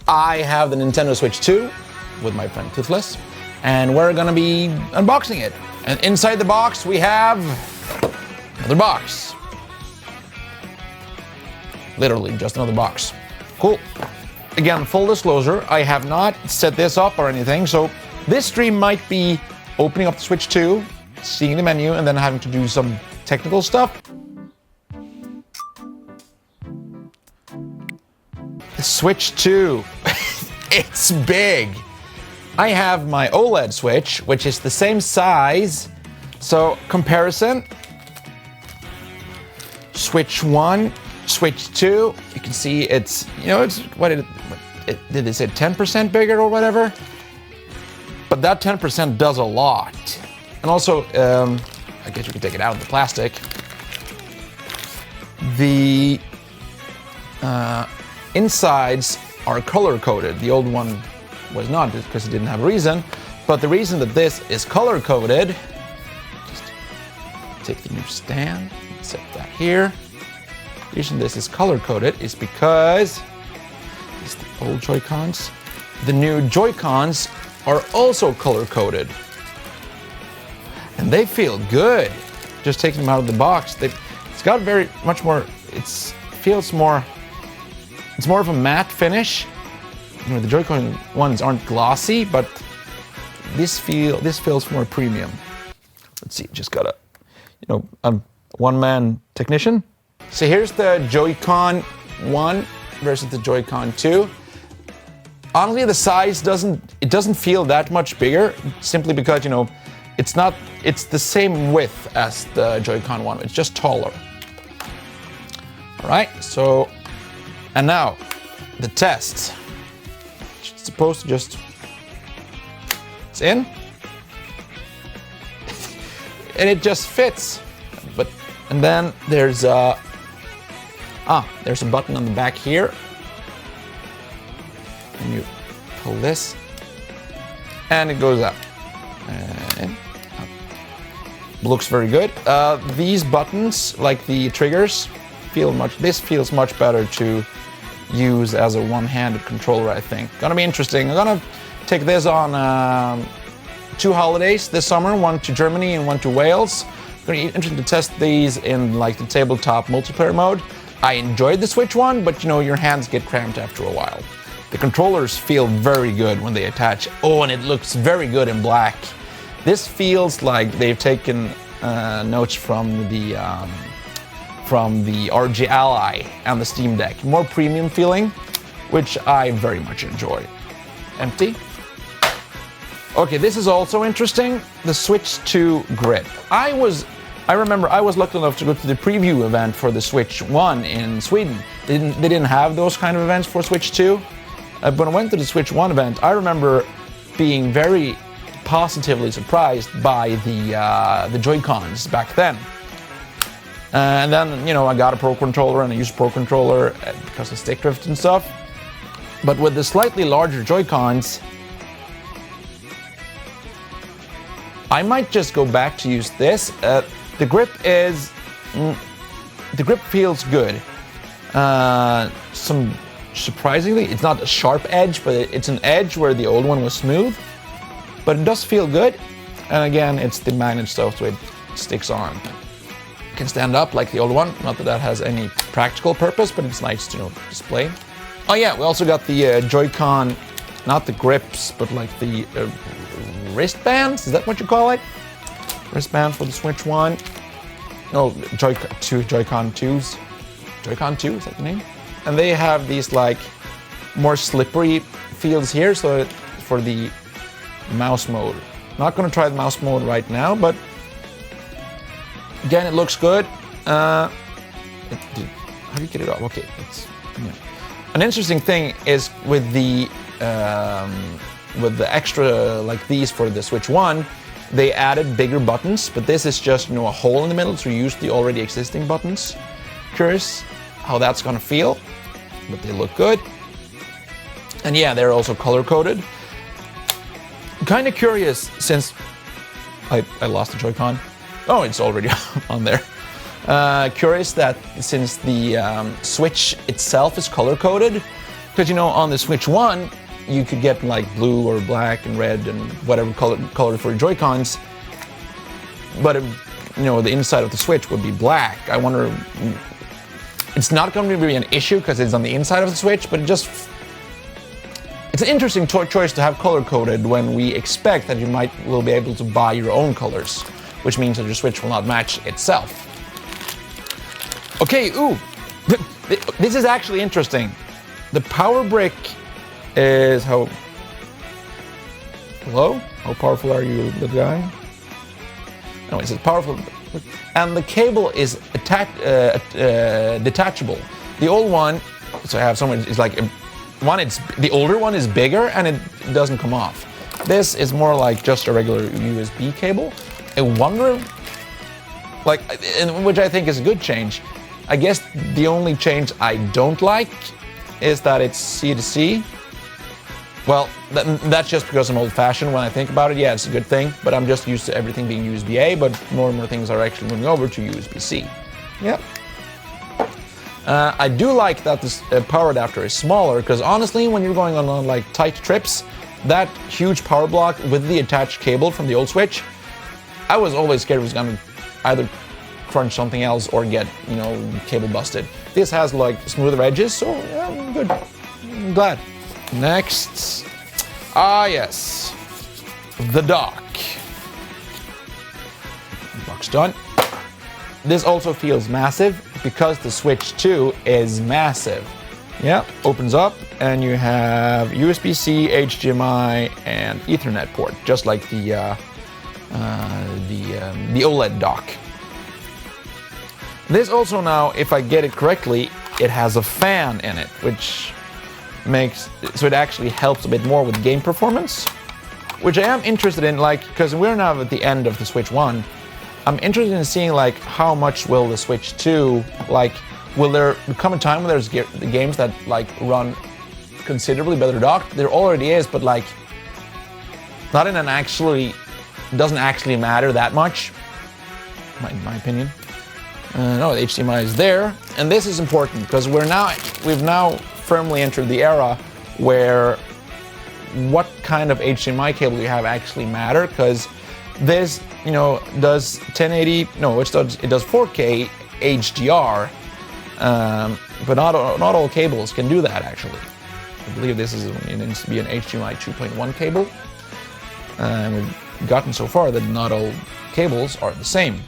I have the Nintendo Switch 2 with my friend Toothless, and we're gonna be unboxing it. And inside the box we have another box. Literally just another box. Cool. Again, full disclosure, I have not set this up or anything, so this stream might be opening up the Switch 2, seeing the menu, and then having to do some technical stuff. The Switch 2, it's big. I have my OLED Switch, which is the same size. So comparison, Switch 1, Switch 2, you can see it's, it's, did they say 10% bigger or whatever? But that 10% does a lot. And also, I guess you can take it out of the plastic. The insides are color-coded. The old one was not, because it didn't have a reason. But the reason that this is color-coded, just take the new stand, set that here. The reason this is color-coded is because it's the old Joy-Cons. The new Joy-Cons are also color-coded. And they feel good. Just taking them out of the box, it's got very much more, it's more of a matte finish. The Joy-Con ones aren't glossy, but this feels more premium. Let's see, just got a one-man technician. So here's the Joy-Con 1 versus the Joy-Con 2. Honestly, the size doesn't feel that much bigger, simply because, it's the same width as the Joy-Con 1, it's just taller. All right, so, and now, the test. It's supposed to just, it's in, and it just fits. And then there's a button on the back here. And you pull this, and it goes up. And up. Looks very good. These buttons, like the triggers, this feels much better to use as a one-handed controller, I think. Gonna be interesting. I'm gonna take this on 2 holidays this summer, one to Germany and one to Wales. Gonna be interesting to test these in like the tabletop multiplayer mode. I enjoyed the Switch 1, but your hands get cramped after a while. The controllers feel very good when they attach. Oh, and it looks very good in black. This feels like they've taken notes from the RG Ally and the Steam Deck. More premium feeling, which I very much enjoy. Empty. Okay, this is also interesting. The Switch 2 grip. I remember I was lucky enough to go to the preview event for the Switch 1 in Sweden. They didn't have those kind of events for Switch 2. But when I went to the Switch 1 event, I remember being very positively surprised by the Joy-Cons back then. And then, I got a Pro Controller and I used Pro Controller because of stick drift and stuff. But with the slightly larger Joy-Cons, I might just go back to use this. The grip feels good. Surprisingly, it's not a sharp edge, but it's an edge where the old one was smooth. But it does feel good. And again, it's the magnet stuff, so it sticks on. It can stand up like the old one. Not that has any practical purpose, but it's nice to display. Oh yeah, we also got the Joy-Con, not the grips, but like the wristbands. Is that what you call it? Wristband for the Switch 1. No, Joy-Con 2s. Joy-Con 2, is that the name? And they have these like more slippery feels here, so for the mouse mode. Not gonna try the mouse mode right now, but again, it looks good. How do you get it off? Okay, An interesting thing is with the extra like these for the Switch 1, they added bigger buttons, but this is just a hole in the middle, so you use the already existing buttons. Curious how that's gonna feel, but they look good. And yeah, they're also color-coded. Kind of curious, since I lost the Joy-Con. Oh, it's already on there. Curious that since the Switch itself is color-coded, Because, you know, on the Switch 1, you could get like blue or black and red and whatever color for your Joy-Cons. But, you know, the inside of the Switch would be black. I wonder, it's not going to be an issue because it's on the inside of the Switch, but it's an interesting choice to have color-coded when we expect that you will be able to buy your own colors, which means that your Switch will not match itself. Okay, ooh, this is actually interesting. The power brick is how... Hello? How powerful are you, little guy? No, it's powerful. And the cable is detachable. The old one, so I have someone, is like, the older one is bigger and it doesn't come off. This is more like just a regular USB cable. I wonder, like, which I think is a good change. I guess the only change I don't like is that it's C to C. Well, that's just because I'm old-fashioned when I think about it. Yeah, it's a good thing, but I'm just used to everything being USB-A, but more and more things are actually moving over to USB-C. Yep. I do like that this power adapter is smaller, because honestly, when you're going on like tight trips, that huge power block with the attached cable from the old Switch, I was always scared it was going to either crunch something else or get, you know, cable busted. This has like smoother edges, so yeah, I'm good. I'm glad. Next, yes, the dock. Dock's done. This also feels massive because the Switch 2 is massive. Yeah, opens up and you have USB-C, HDMI, and Ethernet port, just like the OLED dock. This also now, if I get it correctly, it has a fan in it, which makes so it actually helps a bit more with game performance, which I am interested in, like, because we're now at the end of the Switch 1. I'm interested in seeing like how much will the Switch 2, like, will there come a time when there's the games that like run considerably better docked? There already is, but like not in an doesn't actually matter that much, in my opinion. No, the HDMI is there, and this is important because we've now firmly entered the era where what kind of HDMI cable you have actually matter, because this, you know, does 1080, no, it does 4K HDR, but not all cables can do that actually. I believe this needs to be an HDMI 2.1 cable, and we've gotten so far that not all cables are the same.